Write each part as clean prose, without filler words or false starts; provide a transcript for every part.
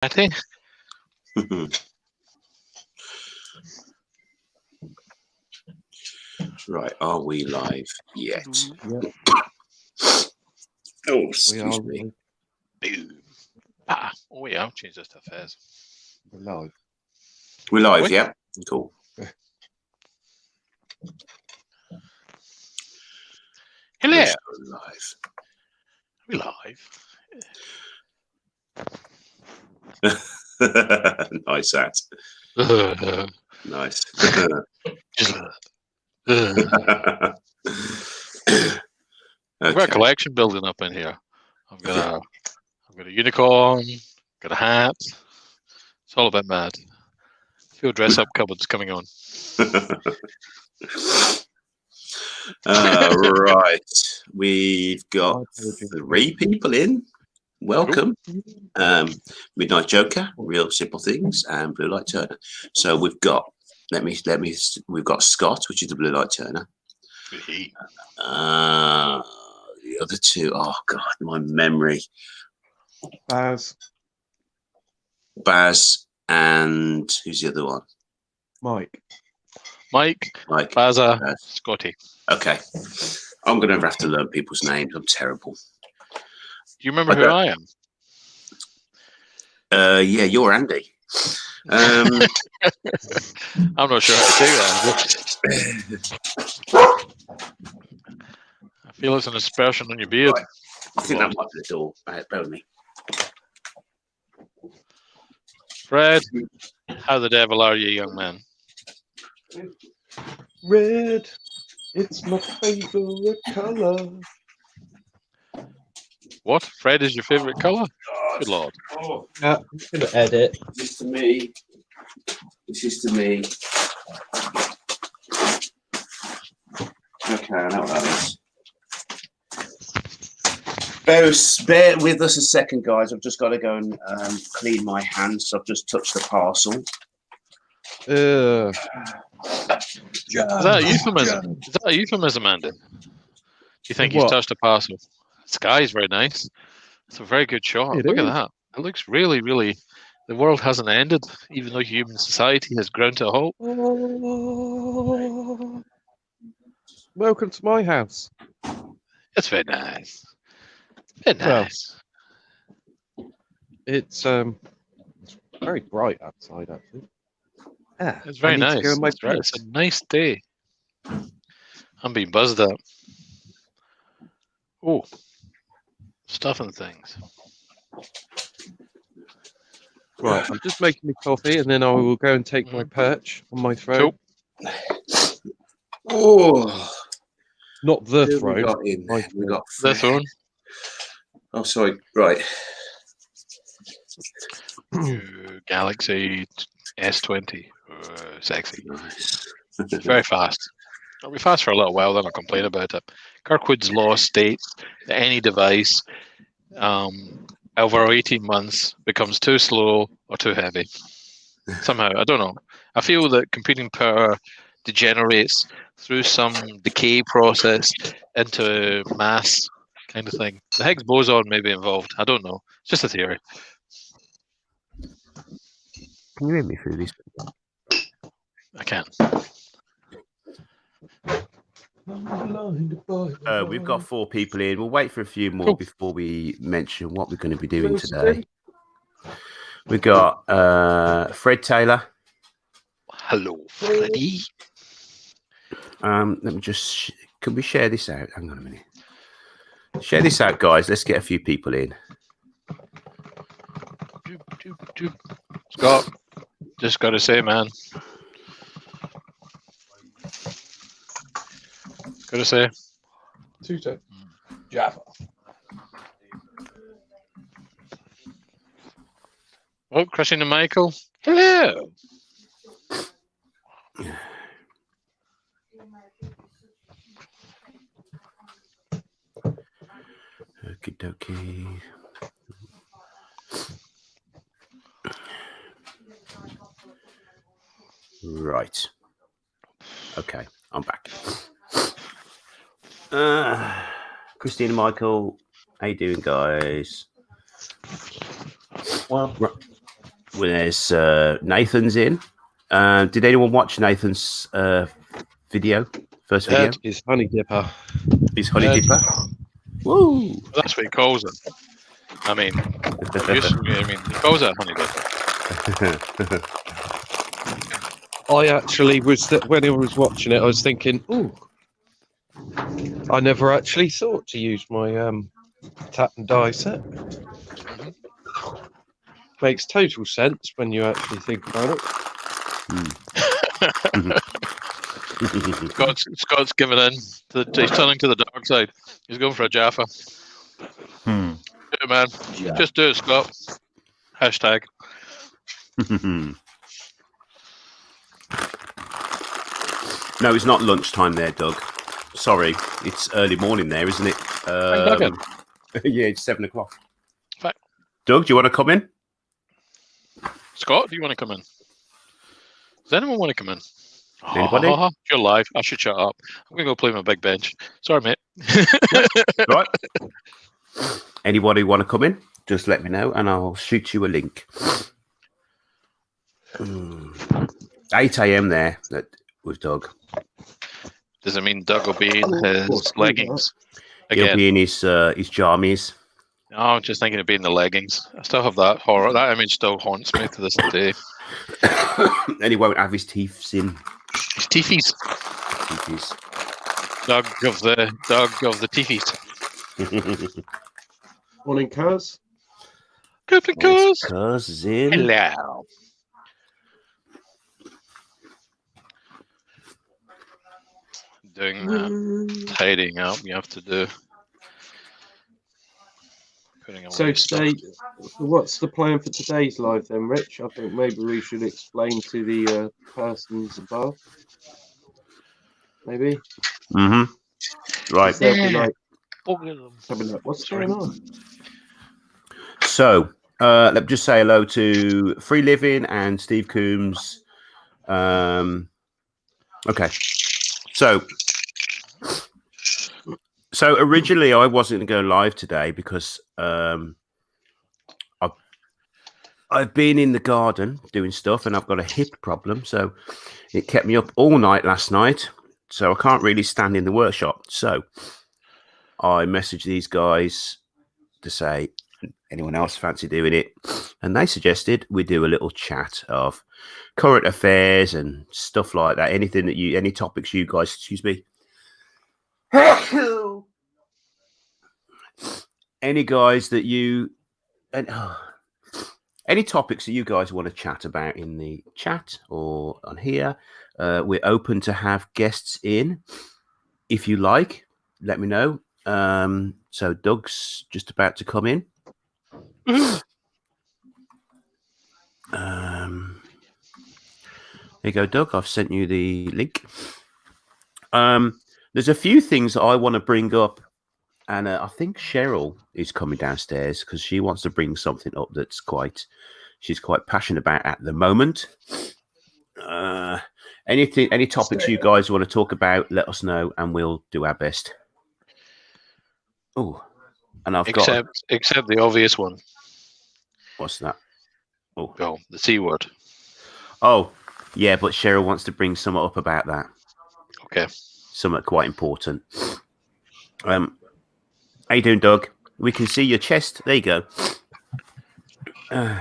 Matty? Right, are we live yet? Yeah, Oh, we excuse are me. Boom. Ah, oh yeah, I'll change this to Fez. live. We're live, What? yeah? Cool. Hello. Let's go live. Are we live? Nice that. Nice. I've got a Okay. collection building up in here. I've got a unicorn, got a hat. It's all about mad. Few dress up cupboards coming on. Right. We've got 3 people in. Welcome. Midnight Joker, Real Simple Things, and Blue Light Turner. So we've got we've got Scott, which is the Blue Light Turner. The other two, oh god, my memory. Baz, and who's the other one? Mike, Baza, Scotty. Okay. I'm gonna have to learn people's names. I'm terrible. Do you remember who I am? Yeah, you're Andy. I'm not sure how to do that. I feel it's an aspersion on your beard. Right. I think that might be the door. Bear with me. Fred, how the devil are you, young man? red. It's my favorite color. What? Fred is your favorite color? Good lord. Oh, I'm gonna edit. this is to me. This is to me. Okay, I know what that is. Bear with us a second, guys. I've just got to go and clean my hands. So I've just touched the parcel. Is that a euphemism? Is that a euphemism, Andy? Do you think he's touched a parcel? The sky is very nice. It's a very good shot. Look at that. It looks really, really... The world hasn't ended, even though human society has ground to a halt. Oh. Welcome to my house. It's very nice. Very nice. It's very bright outside, actually. Yeah, it's very nice. It's a nice day. I'm being buzzed up. Oh, stuff and things. Right, I'm just making me coffee, and then I will go and take my perch on my throne. Cool. Oh, not the throne. We got the throne. Oh, sorry. Right. Galaxy S20. Sexy. Nice. It's very fast. It'll be fast for a little while, then I'll complain about it. Kirkwood's law states that any device over 18 months becomes too slow or too heavy. Somehow, I don't know. I feel that computing power degenerates through some decay process into mass kind of thing. The Higgs boson may be involved. I don't know. It's just a theory. Can you hear me through this? I can. We've got 4 people in. We'll wait for a few more before we mention what we're going to be doing today. We've got Fred Taylor. Hello, Freddie. Let me just... Can we share this out? Hang on a minute. Share this out, guys. Let's get a few people in. Scott, just got to say, man. Gotta say. Tutor. Java. Oh, Christian and Michael. Hello. Okie dokie. Right. Okay, I'm back. Christine and Michael, how you doing, guys? There's Nathan's in. Did anyone watch Nathan's video? First video? His honey dipper. His honey dipper? Woo! That's what he calls it. I mean, he calls it a honey dip. I actually was, when I was watching it, I was thinking, ooh, I never actually thought to use my tap and die set. Makes total sense when you actually think about it. Scott's giving in. He's turning to the dark side. He's going for a Jaffa. Do it, man. Yeah. Just do it, Scott. Hashtag. No, it's not lunchtime there, Doug. Sorry, it's early morning there, isn't it? Yeah, it's 7 o'clock. Fact. Doug, do you want to come in? Scott, do you want to come in? Does anyone want to come in? Anybody? You're live. I should shut up. I'm going to go play my big bench. Sorry, mate. Right. Anybody want to come in? Just let me know and I'll shoot you a link. 8 a.m. there with Doug. Does it mean Doug will be in his leggings? He'll Again. be in his jammies. No, I'm just thinking of being in the leggings. I still have that horror. That image still haunts me to this day. And he won't have his teeth in. His teethies. Doug of the teethies. Morning, Cuz. Captain Cuz. Cuz is in. Hello. Doing that tidying up you have to do. So today, what's the plan for today's live then, Rich? I think maybe we should explain to the persons above. Maybe. Right. They'll be like, what's going on? So, let me just say hello to Free Living and Steve Coombs. Okay. So originally I wasn't going to go live today because I've been in the garden doing stuff and I've got a hip problem. So it kept me up all night last night. So I can't really stand in the workshop. So I messaged these guys to say, anyone else fancy doing it? And they suggested we do a little chat of current affairs and stuff like that. Anything that any topics you guys, excuse me. Any guys that you, any topics that you guys want to chat about in the chat or on here, we're open to have guests in. If you like, let me know. So Doug's just about to come in. There you go, Doug. I've sent you the link. There's a few things that I want to bring up, and I think Cheryl is coming downstairs because she wants to bring something up that's she's quite passionate about at the moment. Any topics you guys want to talk about, let us know, and we'll do our best. Oh, and except the obvious one. What's that? Oh, the C word. Oh, yeah, but Cheryl wants to bring something up about that. Okay. Something quite important. How you doing, Doug? We can see your chest. There you go. I'm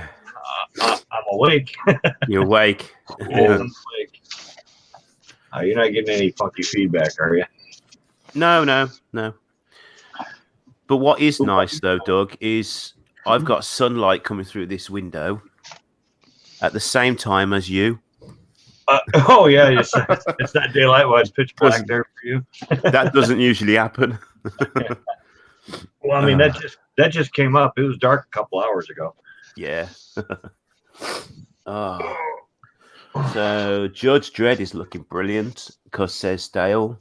awake. You're awake. I'm awake. You're not getting any funky feedback, are you? No. But what is nice, though, Doug, is I've got sunlight coming through this window at the same time as you. Yeah, it's not daylight while it's pitch black there for you. That doesn't usually happen. Well, I mean, that just came up. It was dark a couple hours ago. Yeah. So Judge Dredd is looking brilliant, because says Dale.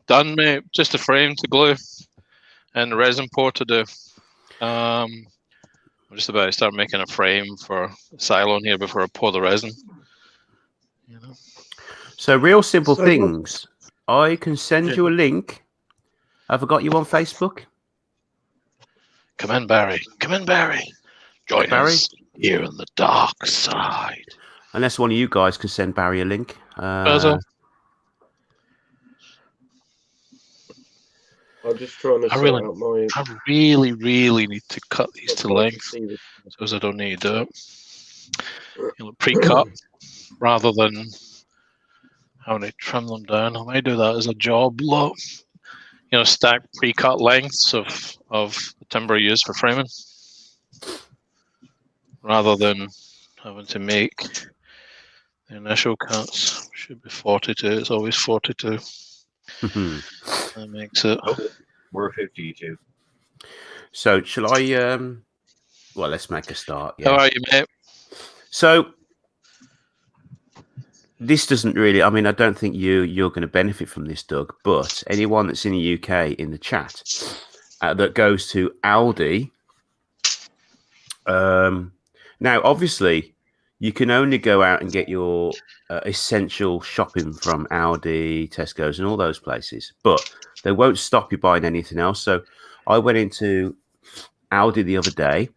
Done, mate. Just a frame to glue and the resin pour to do. I'm just about to start making a frame for Cylon here before I pour the resin. You know. So real simple things. I can send you a link. Have I got you on Facebook? Come in, Barry. Join Barry? us. Here on the dark side. Unless one of you guys can send Barry a link. Basil? I'm just trying to I sort really- out my. I really need to cut these to length, because I don't need to pre-cut rather than having to trim them down. I may do that as a job lot. Stack pre-cut lengths of the timber used for framing, rather than having to make the initial cuts. Should be 42. It's always 42. That makes it. We're 52. So shall I? Well, let's make a start. How Yeah. are you, mate? So this doesn't really. I mean, I don't think you're going to benefit from this, Doug. But anyone that's in the UK in the chat that goes to Aldi. Now, obviously, you can only go out and get your essential shopping from Aldi, Tesco's, and all those places, but they won't stop you buying anything else. So I went into Aldi the other day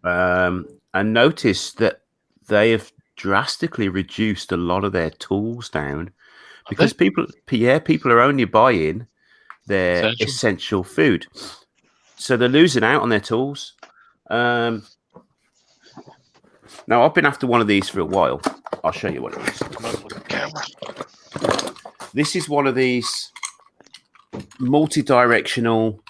and noticed that they have drastically reduced a lot of their tools down because people are only buying their essential food. So they're losing out on their tools. Now, I've been after one of these for a while. I'll show you what it is. This is one of these multi-directional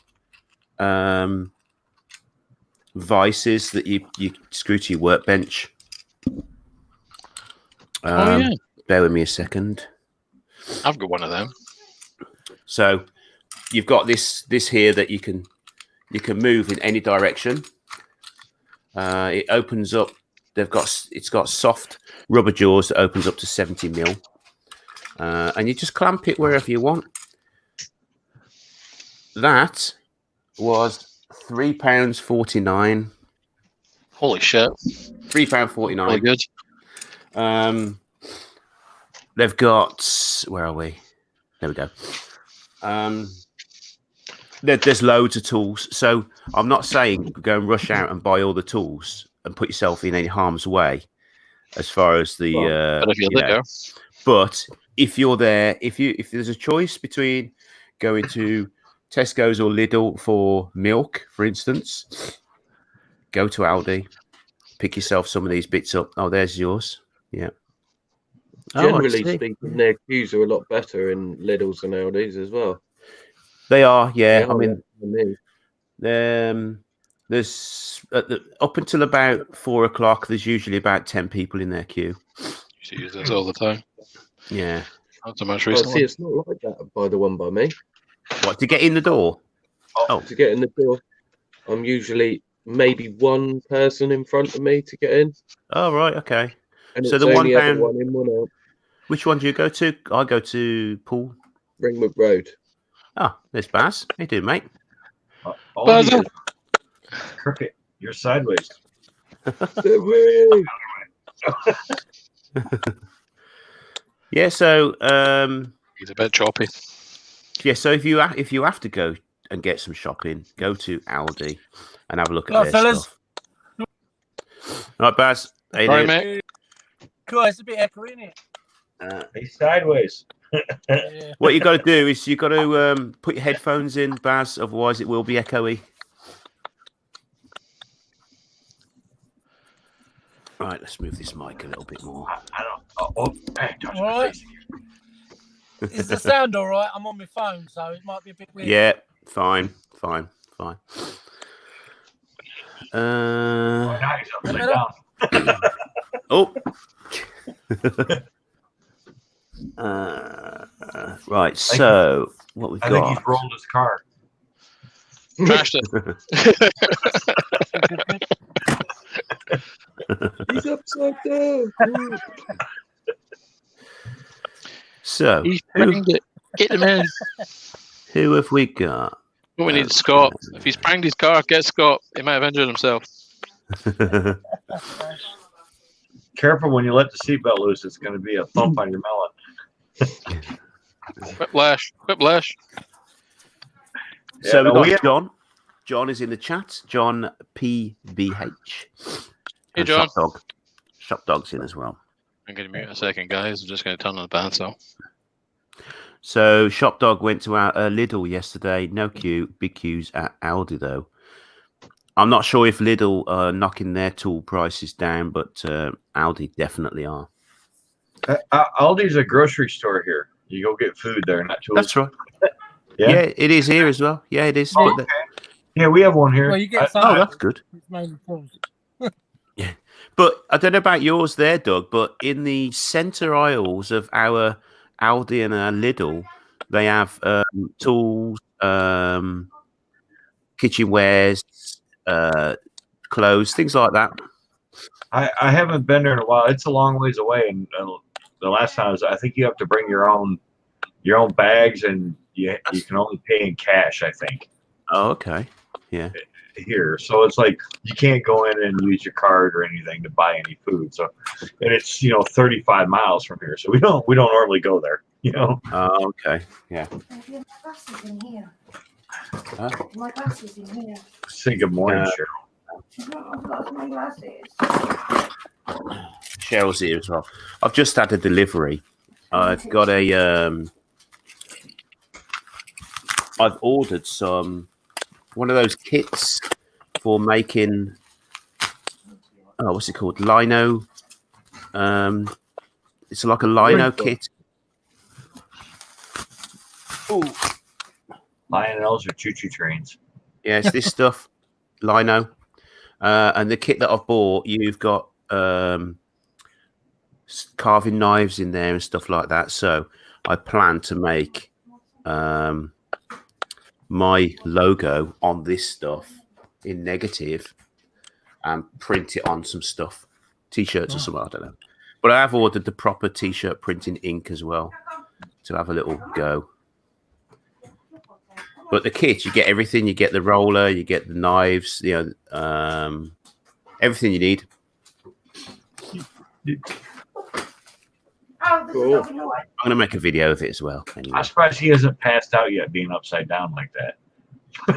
vices that you screw to your workbench. Bear with me a second. I've got one of them. So you've got this here that you can move in any direction. It opens up. It's got soft rubber jaws that opens up to 70 mil, and you just clamp it wherever you want. That was £3.49. Holy shit! £3.49. Really good. They've got. Where are we? There we go. There's loads of tools, so I'm not saying go and rush out and buy all the tools and put yourself in any harm's way as far as the But if you're there, but if you're there, if there's a choice between going to Tesco's or Lidl for milk, for instance, go to Aldi, pick yourself some of these bits up. Oh, there's yours. Yeah. Generally speaking, their queues are a lot better in Lidl's and Aldi's as well. They are, yeah. They I are, mean, there's up until about 4 o'clock. There's usually about 10 people in their queue. you use this all the time. Yeah. Not so much Oh, recently. see, it's not like that by the one by me. What, to get in the door? Oh, To get in the door, I'm usually maybe one person in front of me to get in. oh, right, okay. And So it's the one only ever down- one in, one out. Which one do you go to? I go to Pool. Ringwood Road. Oh, there's Baz. How you doing, mate? Basil. Cricket, you're sideways. Yeah. So, He's a bit choppy. yeah. So if you have to go and get some shopping, go to Aldi and have a look at their stuff. All right, Baz. How you Sorry, doing? mate. Cool, it's a bit echoey, isn't it? He's sideways. Yeah. What you got to do is you got to put your headphones in, Baz. Otherwise, it will be echoey. Right, let's move this mic a little bit more. I don't. Oh, hey, touch my Alright. face. Is the sound all right? I'm on my phone, so it might be a bit weird. Yeah, fine. Oh, now he's upside down. Oh. Right. So what we've I think got? he's rolled his car. Trashed it. He's upside down. So He's banged it. Get him in. who have we got? What we need is Scott. If he's banged his car, get Scott. He might have injured himself. Careful when you let the seatbelt loose. It's going to be a thump on your melon. Whiplash. Whiplash. So Yeah, we've we got have- John is in the chat. John PBH. Hey, John. Shop Dog's in as well. I'm going to mute a second, guys. I'm just going to turn on the bandsaw. So Shop Dog went to our Lidl yesterday. No queue, big queues at Aldi though. I'm not sure if Lidl are knocking their tool prices down, but Aldi definitely are. Aldi's a grocery store here. You go get food there, not tools. That's right. Yeah, it is here as well. Yeah, it is. Oh, okay. Yeah, we have one here. Well, you get some. Oh, that's good. It's mainly tools. Yeah, but I don't know about yours there, Doug, but in the centre aisles of our Aldi and our Lidl, they have tools, kitchenwares, clothes, things like that. I haven't been there in a while. It's a long ways away, and the last time I think you have to bring your own bags, and you can only pay in cash, I think. Oh, okay. Yeah. Here, so it's like you can't go in and use your card or anything to buy any food. So, and it's 35 miles from here, so we don't normally go there. Oh, okay. Yeah. My glasses in here. Huh? My glasses in here. Say good morning, I've got my glasses. Cheryl's here as well. I've just had a delivery. I've got I've ordered one of those kits for making, what's it called? Lino. It's like a lino kit. Oh, Lionels or choo-choo trains. Yeah, it's this stuff, lino. And the kit that I've bought, you've got carving knives in there and stuff like that. So I plan to make my logo on this stuff in negative and print it on some stuff, t-shirts or something, I don't know. But I have ordered the proper t-shirt printing ink as well to have a little go. But the kit, you get everything. You get the roller, you get the knives, everything you need. Cool. I'm going to make a video of it as well. Anyway. I'm surprised he hasn't passed out yet, being upside down like that.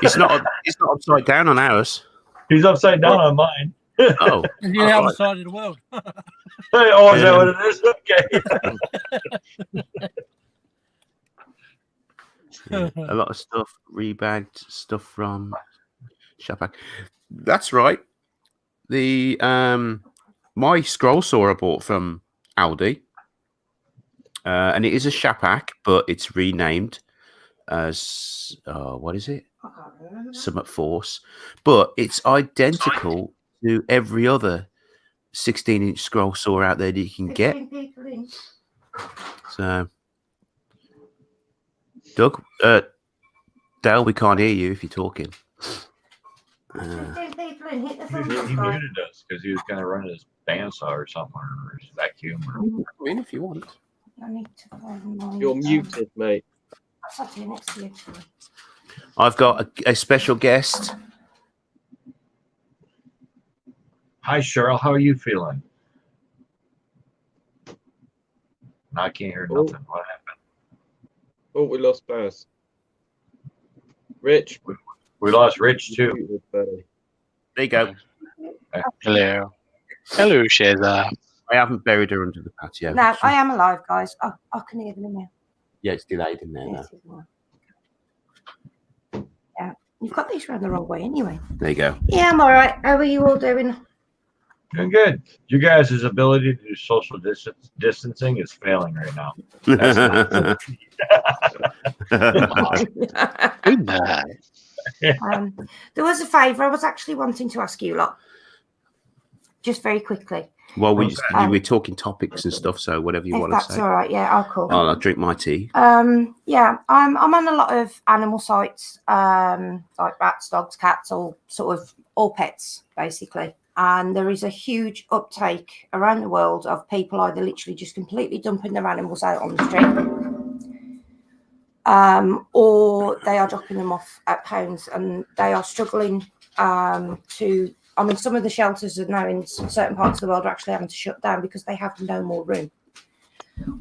It's not upside down on ours. He's upside down on mine. Oh, You're the other side of the world. Oh, is that what it is? Okay. Yeah, a lot of stuff, rebagged stuff from Shapak. That's right. The my scroll saw I bought from Aldi, and it is a Shapak, but it's renamed as what is it? Summit Force, but it's identical to every other 16-inch scroll saw out there that you can get. So. Doug, Dale, we can't hear you if you're talking. He muted us because he was going to run his bandsaw or something, or his vacuum. I mean, if you want. I need to find my, You're muted, mate. I sat here next to you. I've got a special guest. Hi, Cheryl. How are you feeling? No, I can't hear nothing. What happened? Oh, we lost Baz. Rich. We lost Rich, too. There you go. Hello. Hello, Sheza. I haven't buried her under the patio. No, I am alive, guys. I can hear them now. Yeah, it's delayed in there. Yes, yeah, you've got these around the wrong way anyway. There you go. Yeah, I'm all right. How are you all doing? Doing good. You guys' ability to do social distancing is failing right now. Good night. There was a favour I was actually wanting to ask you lot, just very quickly. Well, we're talking topics and stuff, so whatever you If want to that's say. all right, yeah, I'll call. I'll drink my tea. Yeah, I'm on a lot of animal sites, like rats, dogs, cats, all pets, basically. And there is a huge uptake around the world of people either literally just completely dumping their animals out on the street, or they are dropping them off at homes, and they are struggling to. I mean, some of the shelters are now in certain parts of the world are actually having to shut down because they have no more room.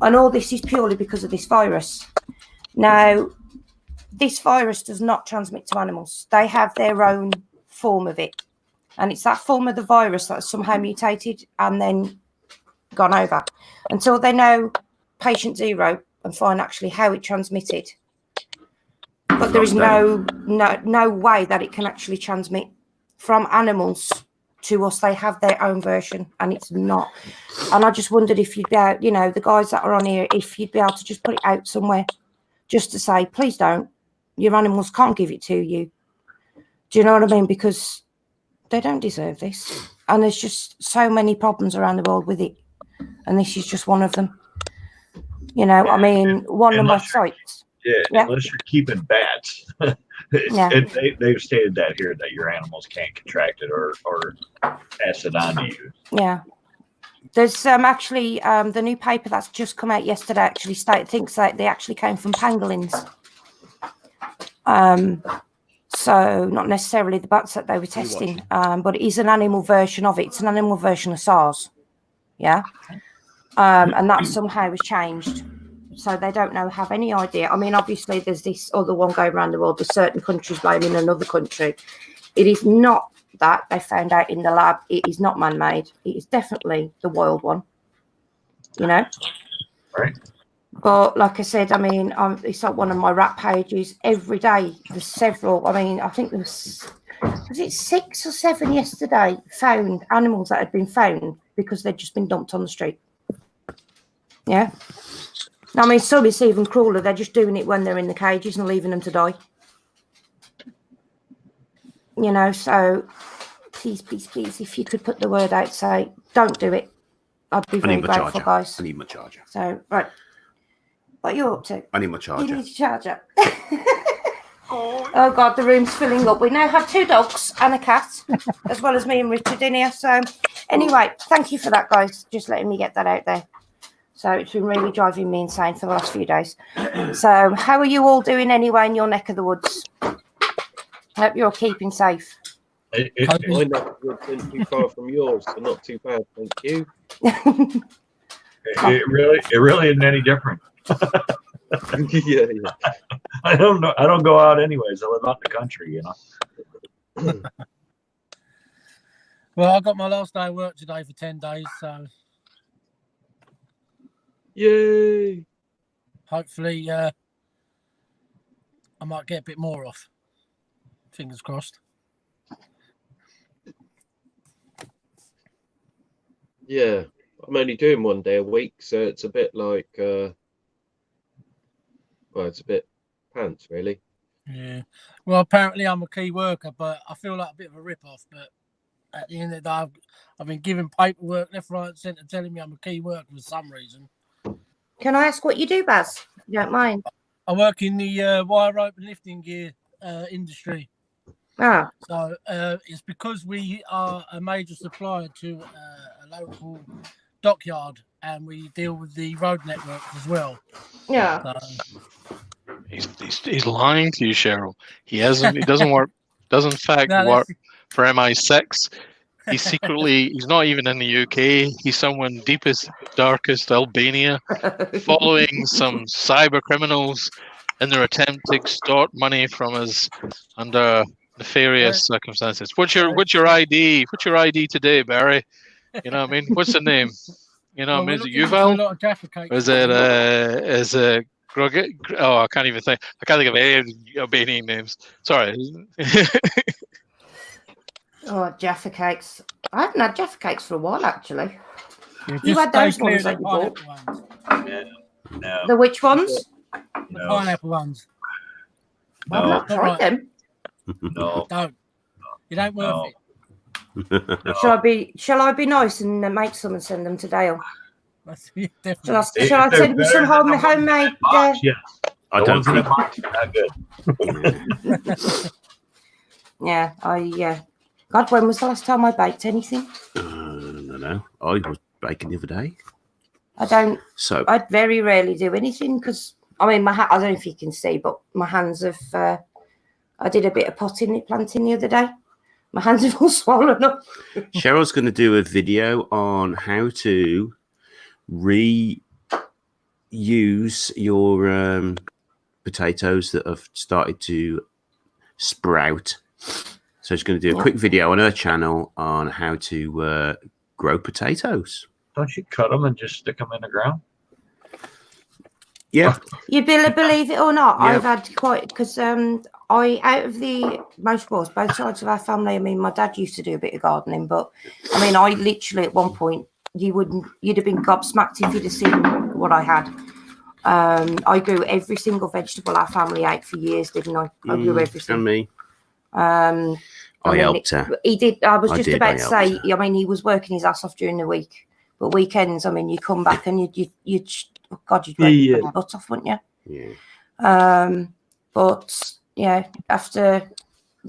And all this is purely because of this virus. Now, this virus does not transmit to animals. They have their own form of it. And it's that form of the virus that has somehow mutated and then gone over. Until they know patient 0 and find actually how it transmitted. But there is no way that it can actually transmit from animals to us. They have their own version, and it's not. And I just wondered if you'd be able, you know, the guys that are on here, if you'd be able to just put it out somewhere, just to say, please don't. Your animals can't give it to you. Do you know what I mean? Because they don't deserve this. And there's just so many problems around the world with it. And this is just one of them. You know, I mean, one of my sites. Yeah, unless you're keeping bats. They've stated that here, that your animals can't contract it or pass it on to you. Yeah. There's actually the new paper that's just come out yesterday actually thinks that they actually came from pangolins. So not necessarily the bats that they were testing, but it is an animal version of it. It's an animal version of SARS. Yeah. And that somehow was changed. So they don't have any idea. I mean, obviously there's this other one going around the world. There's certain countries blaming another country. It is not that they found out in the lab. It is not man-made. It is definitely the wild one, you know? Right. But like I said, I mean, it's like one of my rap pages. Every day there's several. I mean, I think there was it 6 or 7 yesterday found animals that had been found because they'd just been dumped on the street. Yeah. I mean, some it's even crueler. They're just doing it when they're in the cages and leaving them to die. You know, so please, if you could put the word out, say, don't do it. I'd be very grateful, guys. I need my charger. So, right. What are you up to? I need my charger. You need your charger. Oh, God, the room's filling up. We now have 2 dogs and a cat, as well as me and Richard in here. So, anyway, thank you for that, guys. Just letting me get that out there. So it's been really driving me insane for the last few days. So how are you all doing anyway in your neck of the woods? Hope you're keeping safe. My neck of the woods isn't too far from yours, so not too bad, thank you. It really isn't any different. yeah. I don't know. I don't go out anyways. I live out in the country, you know. Well, I got my last day of work today for 10 days, so Yay! hopefully I might get a bit more off. Fingers crossed. Yeah, I'm only doing 1 day a week, so it's a bit like, well, it's a bit pants, really. Yeah. Well, apparently I'm a key worker, but I feel like a bit of a rip-off. But at the end of the day, I've been given paperwork left, right, and centre telling me I'm a key worker for some reason. Can I ask what you do, Baz? If you don't mind. I work in the wire rope and lifting gear industry. Ah. So it's because we are a major supplier to a local dockyard, and we deal with the road network as well. Yeah. So, He's lying to you, Cheryl. He hasn't. He doesn't work. Doesn't in fact work for MI6. He's not even in the UK. He's somewhere in deepest, darkest Albania, following some cyber criminals in their attempt to extort money from us under nefarious circumstances. What's your ID? What's your ID today, Barry? You know what I mean? What's the name? You know, what I mean, is it Yuval? Or is it Oh, I can't even think. I can't think of any Albanian names. Sorry. Oh, Jaffa cakes. I haven't had Jaffa cakes for a while, actually. You had those ones that you bought. No. The which ones? The pineapple ones. I've not tried them. No. Don't. It ain't worth it. Shall I be nice and make some and send them to Dale? Definitely. Shall I send him some homemade? Yeah. I don't think not good. Yeah. God, when was the last time I baked anything? I don't know. I was baking the other day. I very rarely do anything because I mean, I don't know if you can see, but my hands have. I did a bit of planting the other day. My hands have all swollen up. Cheryl's going to do a video on how to reuse your potatoes that have started to sprout. So she's going to do a quick video on her channel on how to grow potatoes. Don't you cut them and just stick them in the ground? Yeah. You believe it or not, Yeah. I've had quite, because out of the most boys, both sides of our family, I mean, my dad used to do a bit of gardening, but I mean, I literally at one point, you'd have been gobsmacked if you'd have seen what I had. I grew every single vegetable our family ate for years, didn't I? I grew everything. And me. I helped her. He did. I was just I about to say. helped her. I mean, he was working his ass off during the week, but weekends. I mean, you come back and you'd God, you'd work your butt off, wouldn't you? Yeah. But yeah, after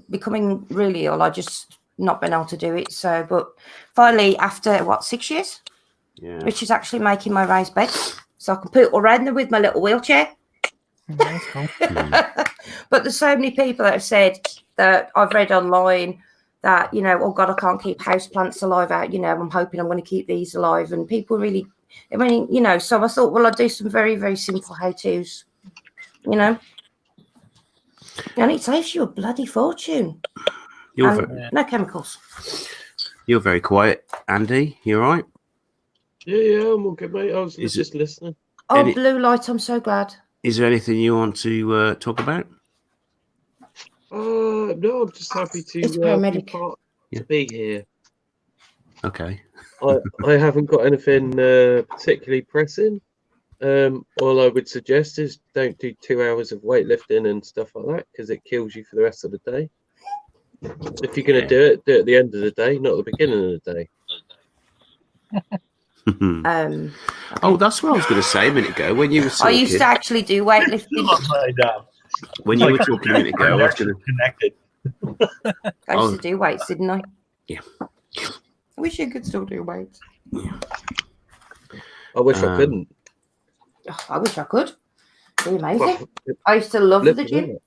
becoming really ill, I just not been able to do it. So, but finally, after 6 years, which is actually making my raised bed, so I can put it around there with my little wheelchair. That's cool. But there's so many people that have said that I've read online that, oh God, I can't keep houseplants alive out. I'm hoping I'm going to keep these alive. And people really, I mean, so I thought, well, I'll do some very, very simple how-tos, And it saves you a bloody fortune. No chemicals. You're very quiet, Andy. You all right? Yeah, I'm all good, mate. I was just listening. Oh, blue light, I'm so glad. Is there anything you want to talk about? No, I'm just happy to be here. Okay. I haven't got anything particularly pressing. All I would suggest is don't do 2 hours of weightlifting and stuff like that, because it kills you for the rest of the day. If you're going to do it at the end of the day, not at the beginning of the day. Oh, that's what I was going to say a minute ago when you were talking. I used to actually do weightlifting. When you were talking a minute ago, I was going to connected. I used to do weights, didn't I? Yeah. I wish I could still do weights. Yeah. I wish I couldn't. I wish I could. It'd be amazing. I used to love the gym.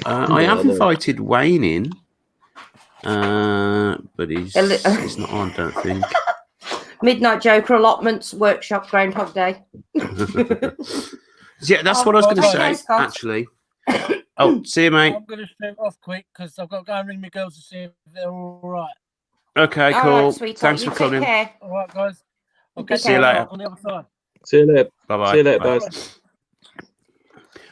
I have invited Wayne in, but he's not on, I don't think. Midnight Joker allotments, workshop, Groundhog Day. Yeah, that's what I was going to say, actually. Oh, see you, mate. I'm going to shoot off quick because I've got to go and ring my girls to see if they're all right. Okay, cool. All right, sweetheart. Thanks for coming. All right, guys. Okay, see you later. On the other side. See you later. Bye-bye. See you later, guys.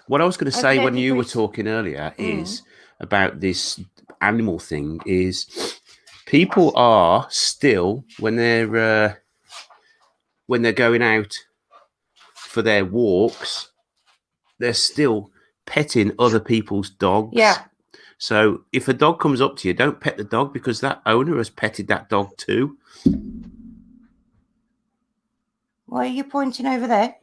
What I was going to say when you were talking earlier is about this animal thing is people are still, when they're going out for their walks, they're still petting other people's dogs. Yeah. So if a dog comes up to you, don't pet the dog because that owner has petted that dog too. Why are you pointing over there?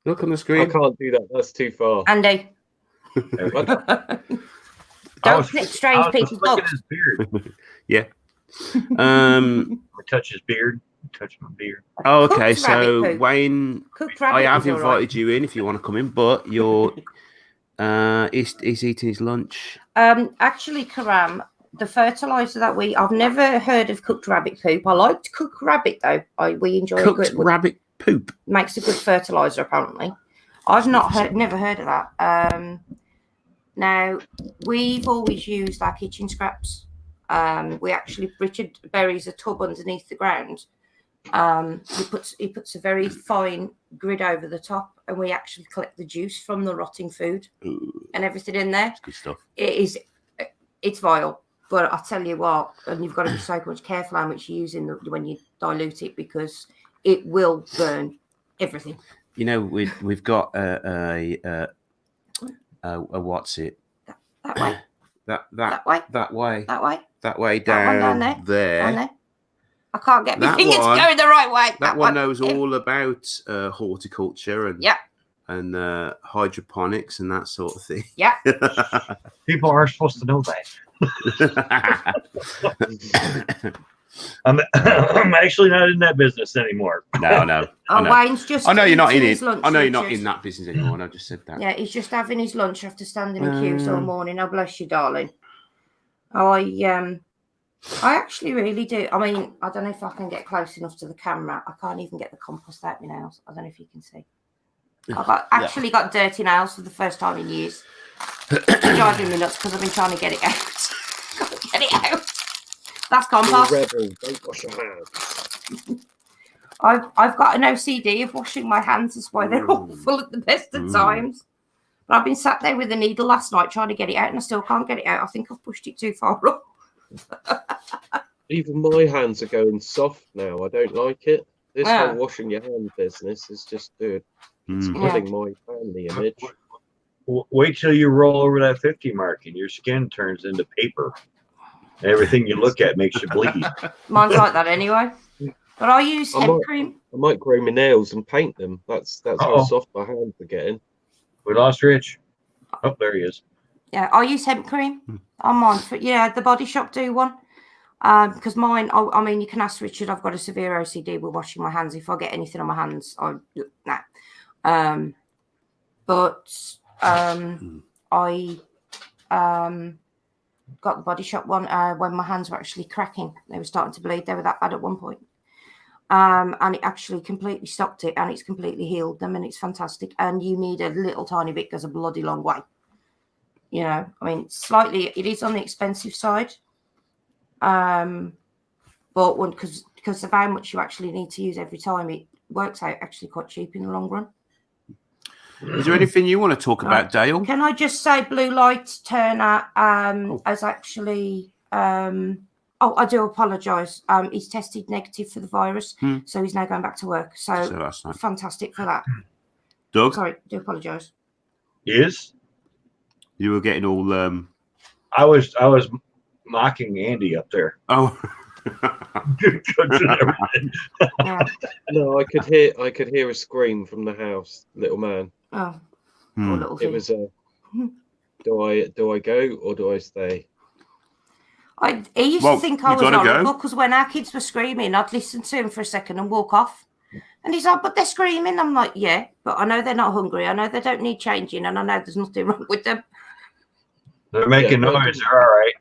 Look on the screen. I can't do that. That's too far. Andy. Don't pick strange people's dogs. His beard. Yeah. I touch his beard. Touch my beard. Oh, okay. Cooked rabbit So poop. Wayne, Cooked rabbit I have is all invited right. you in if you want to come in, but you're he's eating his lunch. Actually, Karam, the fertilizer that I've never heard of cooked rabbit poop. I like to cook rabbit though. We enjoy Cooked rabbit poop. Makes a good fertilizer apparently. I've never heard of that. Now we've always used our kitchen scraps. Richard buries a tub underneath the ground. He puts a very fine grid over the top, and we actually collect the juice from the rotting food and everything in there. That's good stuff. It's vile, but I tell you what, and you've got to be so much careful how much you use when you dilute it because it will burn everything. You know, we've got a what's it? That way. That way. That way. That way down there. Down there. I can't get my That fingers one- going the right way. That one knows all about horticulture and Yeah. and hydroponics and that sort of thing. Yeah. People aren't supposed to know that. I'm actually not in that business anymore. No. I Oh, know. Wayne's just. I know you're not in eating it. his lunch, I know you're not Richard. in that business anymore. And I just said that. Yeah, he's just having his lunch after standing in queues all morning. Oh, bless you, darling. I actually really do. I mean, I don't know if I can get close enough to the camera. I can't even get the compost out my nails. I don't know if you can see. Actually got dirty nails for the first time in years. It's driving me nuts because I've been trying to get it out. Get it out. That's compost. Rebel, don't wash your hands. I've got an OCD of washing my hands. That's why they're all full at the best of times. But I've been sat there with a needle last night trying to get it out, and I still can't get it out. I think I've pushed it too far up. Even my hands are going soft now. I don't like it. This whole washing your hand business is just it's killing my family image. Wait till you roll over that 50 mark and your skin turns into paper. Everything you look at makes you bleed. Mine's like that anyway. But I use hemp cream. I might grow my nails and paint them. That's how soft my hands are getting. We lost Rich. Oh, there he is. Yeah, I use hemp cream on mine. The Body Shop do one. Because mine, I mean, you can ask Richard. I've got a severe OCD with washing my hands. If I get anything on my hands, I got the Body Shop one when my hands were actually cracking. They were starting to bleed. They were that bad at one point. And it actually completely stopped it, and it's completely healed them, and it's fantastic. And you need a little tiny bit, goes a bloody long way. You know, I mean, it is on the expensive side. But because of how much you actually need to use every time, it works out actually quite cheap in the long run. Is there anything you want to talk about, Dale? Can I just say Blue Light Turner has actually I do apologise. He's tested negative for the virus, so he's now going back to work. So that's nice. Fantastic for that. Doug? Sorry, do apologise. Yes? You were getting all I was mocking Andy up there. Oh. No, I could hear a scream from the house, little man. Oh, little thing. It was do I go or do I stay? He used to think I was horrible because when our kids were screaming, I'd listen to him for a second and walk off. And he's like, but they're screaming. I'm like, yeah, but I know they're not hungry. I know they don't need changing, and I know there's nothing wrong with them. They're making noise. They're all right.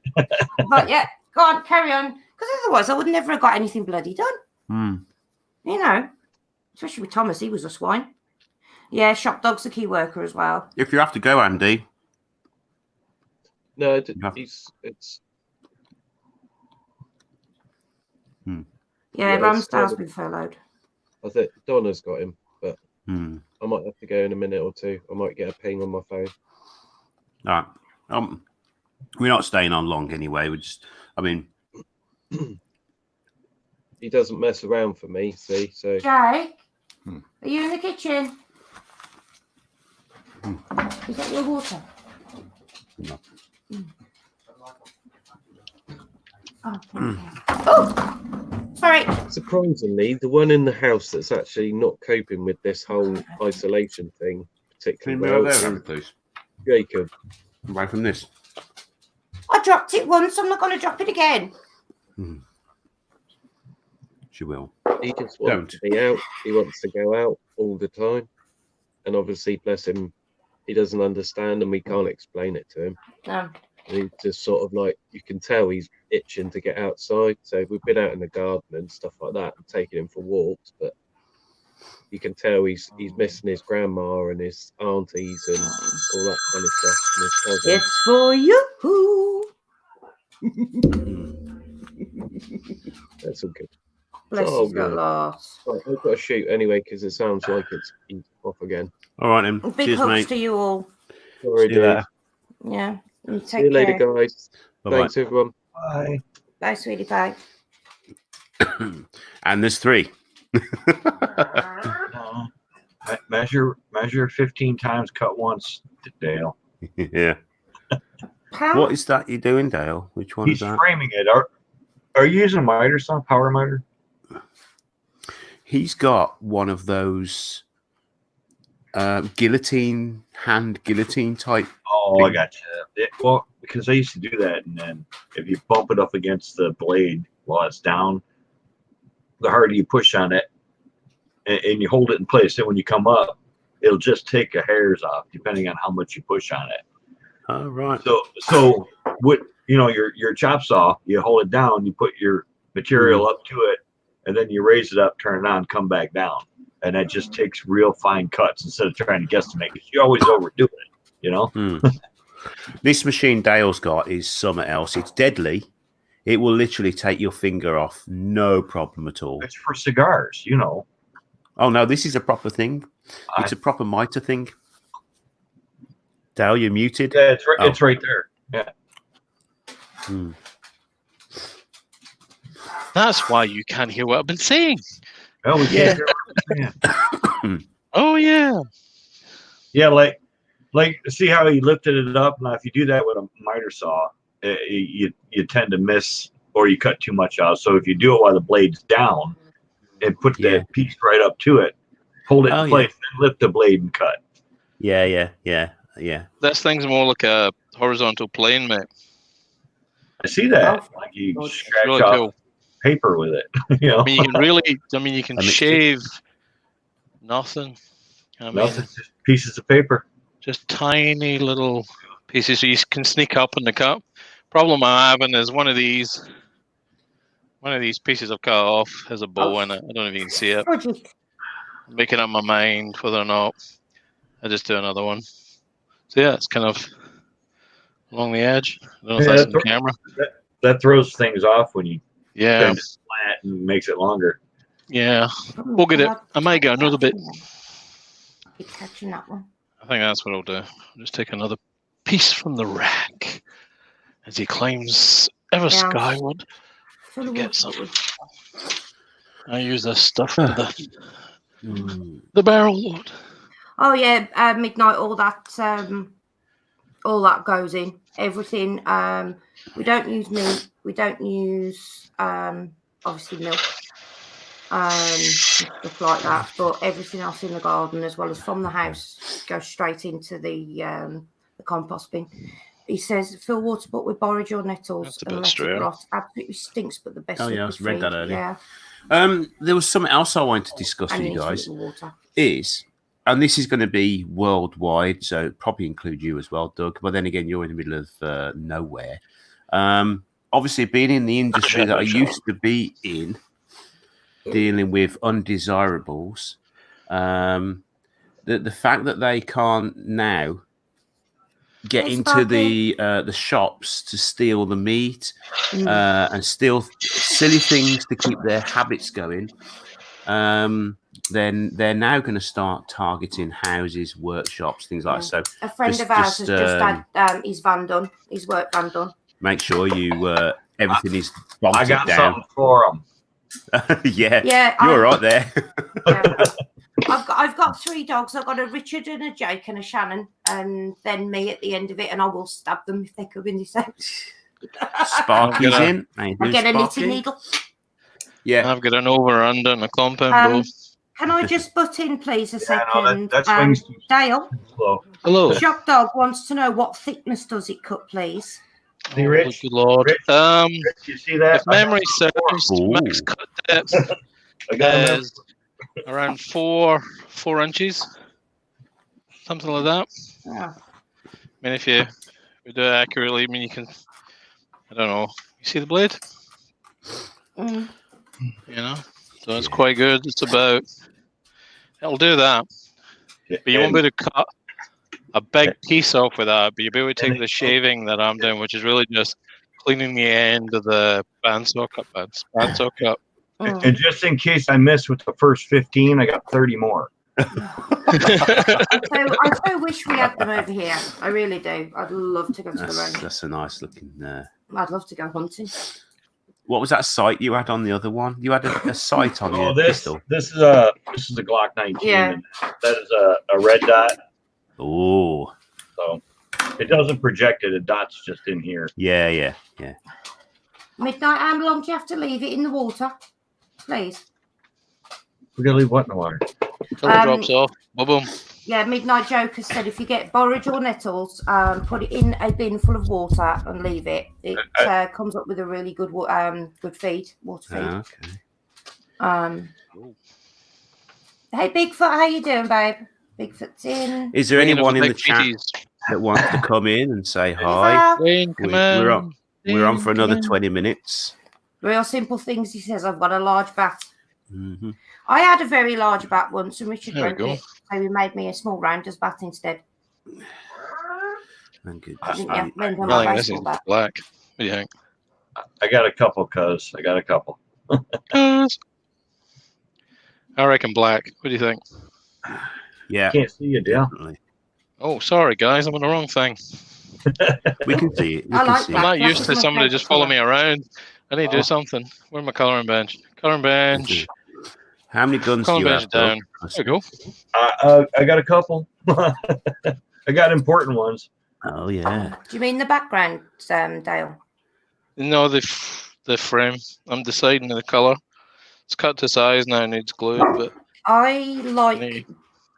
But yeah, go on, carry on. Because otherwise, I would never have got anything bloody done. You know, especially with Thomas, he was a swine. Yeah, Shop Dog's a key worker as well. If you have to go, Andy. No, it's. Yeah, Ramsdale's been furloughed. I think Donna's got him, but I might have to go in a minute or two. I might get a ping on my phone. All right. We're not staying on long anyway. He doesn't mess around for me, see. So Jay, are you in the kitchen? Is that your water? No. Oh, sorry. Surprisingly, the one in the house that's actually not coping with this whole isolation thing particularly well, please. Jacob. Away from this. I dropped it once. I'm not going to drop it again. She will. He just wants to be out. He wants to go out all the time. And obviously, bless him, he doesn't understand and we can't explain it to him. No. And he's just sort of like, you can tell he's itching to get outside. So we've been out in the garden and stuff like that and taking him for walks, but you can tell he's missing his grandma and his aunties and all that kind of stuff. And his cousins. It's for you. That's all good. Bless you, got lost. Right, I've got to shoot anyway because it sounds like he's off again. All right, then. Big cheers, hugs mate. to you all. Sorry, dude. Yeah. You See you later, guys. Bye-bye. Thanks, everyone. Bye. Bye, sweetie pie. And there's 3. Measure 15 times, cut once, Dale. Yeah. What is that you're doing, Dale? Which one is that? He's framing it. Are you using a miter, son? Power miter? He's got one of those hand guillotine type. Oh, I got you. Well, because I used to do that, and then if you bump it up against the blade while it's down, the harder you push on it, and you hold it in place, then when you come up, it'll just take the hairs off, depending on how much you push on it. Oh, right. So what your chop saw, you hold it down, you put your material up to it, and then you raise it up, turn it on, come back down. and that just takes real fine cuts instead of trying to guesstimate. Because you always overdo it, you know. This machine Dale's got is something else. It's deadly. It will literally take your finger off, no problem at all. It's for cigars, you know. Oh no, this is a proper thing. It's a proper mitre thing. Dale, you're muted. Yeah, it's right. Oh. It's right there. Yeah. That's why you can't hear what I've been saying. Oh, we can't hear what I'm saying. Oh yeah. Yeah, like see how he lifted it up. Now, if you do that with a miter saw, you tend to miss or you cut too much out. So if you do it while the blade's down and put that piece right up to it, hold it in place, then lift the blade and cut. Yeah. This thing's more like a horizontal plane, mate. I see that. Like you scratch really off paper with it. You know? I mean, you can shave nothing. Nothing, just pieces of paper. Just tiny little pieces so you can sneak up in the cut. Problem I'm having is one of these pieces I've cut off has a bow in it. I don't know if you can see it. I'm making up my mind whether or not I just do another one. So yeah, it's kind of along the edge. I don't know if that's in the camera. That throws things off when you bend it flat and makes it longer. Yeah, we'll get it. I might get another bit. Keep catching that one. I think that's what I'll do. I'll just take another piece from the rack as he climbs ever skyward to get something. I use this stuff for the barrel load. Oh yeah, midnight. All that goes in. Everything. We don't use meat. We don't use obviously milk. Stuff like that, but everything else in the garden, as well as from the house, goes straight into the compost bin. He says fill water but with borage or nettles and let it rot. Absolutely stinks, but the best. Oh yeah, I read that earlier. Yeah. There was something else I wanted to discuss with you guys. And this is going to be worldwide, so it probably include you as well, Doug. But then again, you're in the middle of nowhere. Obviously, being in the industry that I used to be in, dealing with undesirables, the fact that they can't now get into the shops to steal the meat and steal silly things to keep their habits going, then they're now going to start targeting houses, workshops, things like that. So a friend of ours has just had his van done, his work van done. Make sure you everything is bolted I got down. something for them. Yeah, you're right there. I've got 3 dogs. I've got a Richard and a Jake and a Shannon, and then me at the end of it, and I will stab them if they come in this house. Sparky's in. I get a knitting needle. Yeah, I've got an over-under and a compound bow. Can I just butt in, please, a second? That's Dale. Hello. Shop Dog wants to know what thickness does it cut, please. Hey, Rich. Good Lord. Rich, you see that? If memory serves, max cut depth is around 4 inches, something like that. Yeah. I mean, if you do it accurately, I mean, you can. I don't know. You see the blade? You know, so it's quite good. It's about. It'll do that, but you won't be able to cut a big piece off with that. But you'll be able to take the shaving that I'm doing, which is really just cleaning the end of the bandsaw cut. And just in case I missed with the first 15, I got 30 more. I so wish we had them over here. I really do. I'd love to go to the road. That's a nice looking. I'd love to go hunting. What was that sight you had on the other one? You had a sight on your pistol. This is a Glock 19. Yeah. And that is a red dot. Oh. So it doesn't project it. The dot's just in here. Yeah. Midnight, how long do you have to leave it in the water? Please. We're going to leave what in the water? Until it drops off. Boom. Yeah, Midnight Joker said if you get borage or nettles, put it in a bin full of water and leave it. It comes up with a really good good feed, water feed. Okay. Hey, Bigfoot, how you doing, babe? Bigfoot's in. Is there anyone in the chat that wants to come in and say hi? We're on for another 20 minutes. Real simple things. He says, I've got a large bat. Mhm. I had a very large bat once, and Richard There we broke go. it, so he made me a small rounders bat instead. Thank you. I didn't have lend on I my think this is baseball bat. black. What do you think? I got a couple, cuz. I got a couple. Cuz. I reckon black. What do you think? Yeah, Can't see you, Dale. definitely. Oh, sorry, guys. I'm on the wrong thing. We can see it. We I can like see I'm black. not Black used is to my somebody favourite just following colour. me around. I need to Oh. do something. Where's my colouring bench? Colouring it. bench. How many guns do Colouring you bench have, Bill? down. There we go. I got a couple. I got important ones. Oh yeah. Do you mean the background, Dale? No, the frame. I'm deciding the colour. It's cut to size now. Needs glued, but I like. Nee.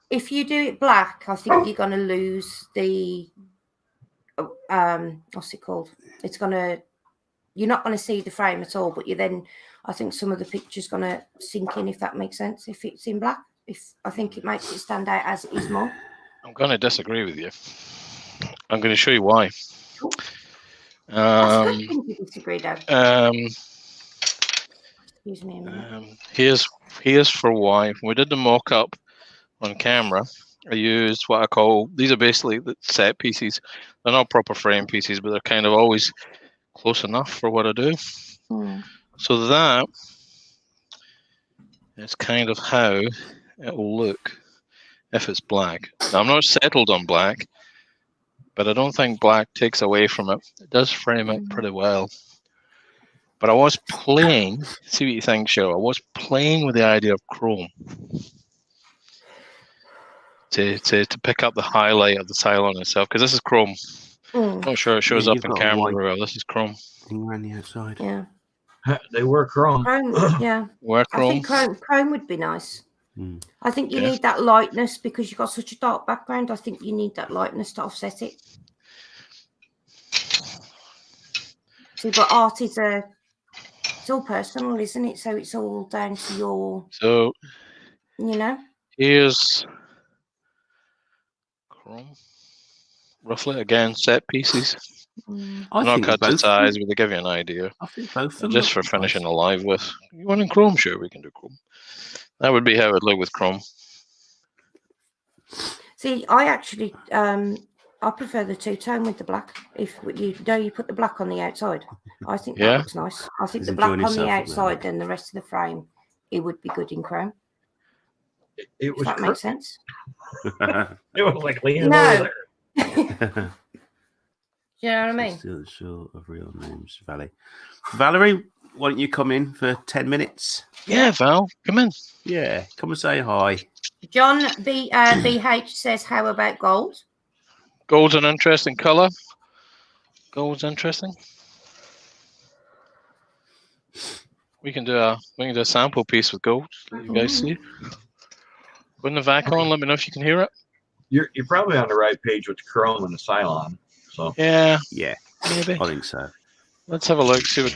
If you do it black, I think you're going to lose the. What's it called? It's going to. You're not going to see the frame at all, but you then. I think some of the picture's going to sink in, if that makes sense. If it's in black, I think it makes it stand out as it is more. I'm going to disagree with you. I'm going to show you why. That's a good thing to disagree, Dad. Excuse me a minute. Here's for why. When we did the mock-up on camera, I used what I call, these are basically the set pieces. They're not proper frame pieces, but they're kind of always close enough for what I do. So that is kind of how it will look if it's black. Now, I'm not settled on black, but I don't think black takes away from it. It does frame it pretty well. But I was playing, see what you think, Cheryl. I was playing with the idea of chrome to pick up the highlight of the Cylon itself, because this is chrome. Not sure it shows Yeah, up you've in got a camera white very well. This is chrome. thing around the outside. Yeah. They were chrome. Yeah. Where I chrome? think chrome would be nice. Mm. I think you Okay. need that lightness because you've got such a dark background. I think you need that lightness to offset it. See, but art is it's all personal, isn't it? So it's all down to your, So you know. here's chrome. Roughly, again, set pieces. I Not think cut to both. size, but they give you an idea. I think both of them. Just for look finishing nice. alive with. You want in chrome? Sure, we can do chrome. That would be how it would look with chrome. See, I actually I prefer the two-tone with the black. If you put the black on the outside, I think Yeah. that looks nice. I think He's the black enjoying on the himself up there. outside and the rest of the frame, it would be good in chrome. It If was that makes sense. It was like leaning No. over there. Do you know what I mean? Still short of real names, Valerie, why don't you come in for 10 minutes? Yeah, Val, come in. Yeah, come and say hi. John BH says, "How about gold?" Gold's an interesting colour. Gold's interesting. We can do a sample piece with gold. Let you guys see. Putting the vac on. Let me know if you can hear it. You're probably on the right page with the chrome and the Cylon. So Yeah, Yeah, maybe. I think so. Let's have a look. See what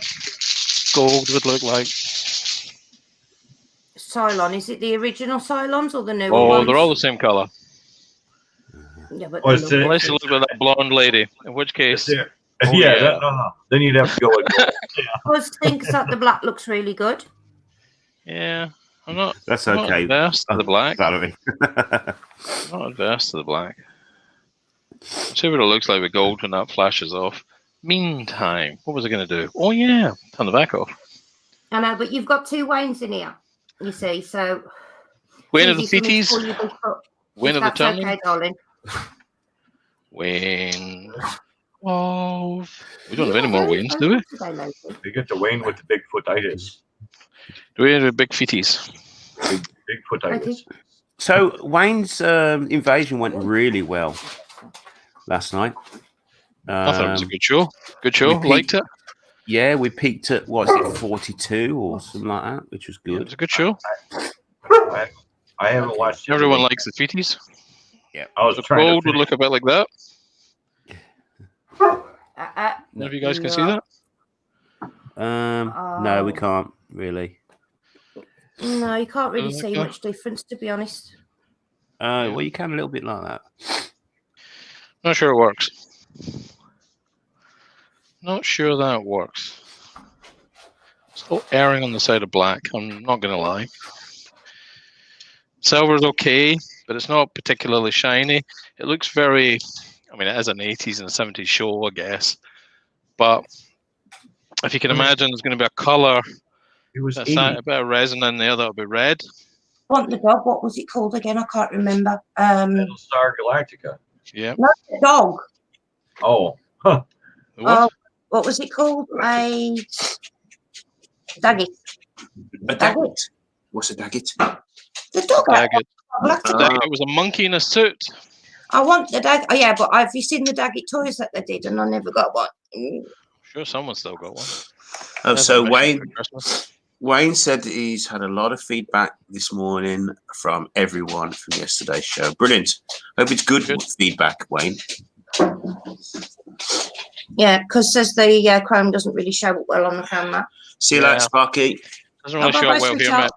gold would look like. Cylon, is it the original Cylons or the newer Oh, ones? they're all the same colour. Yeah, but Oh, they it's look- Unless you look at that blonde lady. In which case, yeah, Oh, yeah. yeah. No. Then you'd have to go with gold. I was thinking that the black looks really good. yeah, I'm not. That's I'm not okay. adverse to the black. Valerie. I'm not adverse to the black. Let's see what it looks like with gold when that flashes off. Meantime, what was I going to do? Oh yeah, turn the back off. I know, but you've got two Waynes in here, you see, so Wayne of the easy for me to Feeties. call you big foot, Wayne if of the that's Townley. okay, darling. Wayne. Oh, we don't have any more Waynes, do we? Today, lady. You get the Wayne with the Bigfootitis. Do we have big feeties? Bigfootitis. Okay. So Wayne's invasion went really well last night. I thought it was a good show. Good show. we Liked it. Yeah, we peaked at what is it, 42 or something like that, which was It good. was a good show. I haven't watched. Everyone likes the feeties. I was The trying gold to. would look a bit like that. None of you guys can see that. No, we can't really. No, you can't really Oh, see okay. much difference, to be honest. Well, you can a little bit like that. Not sure it works. Not sure that works. erring on the side of black. I'm not going to lie. Silver's okay, but it's not particularly shiny. It looks very, I mean, it is an 80s and 70s show, I guess. But if you can imagine, there's going to be a colour, It was a 80. bit of resin in there that'll be red. Want the dog? What was it called again? I can't remember. Battlestar Galactica. Yeah. No, the dog. Oh, huh. What? What was it called? A Daggett. A Daggett. What's a Daggett? The dog. Daggett. Galactica. Daggett was a monkey in a suit. I want the Daggett. Oh, yeah, but have you seen the Daggett toys that they did? And I never got one. Sure, someone's still got one. Oh, There's so a mission for Christmas. Wayne said that he's had a lot of feedback this morning from everyone from yesterday's show. Brilliant. Hope it's good feedback, Wayne. Yeah, because says the Chrome doesn't really show up well on the camera. See you later, Sparky. Doesn't really show bye-bye, up well here, sweetheart.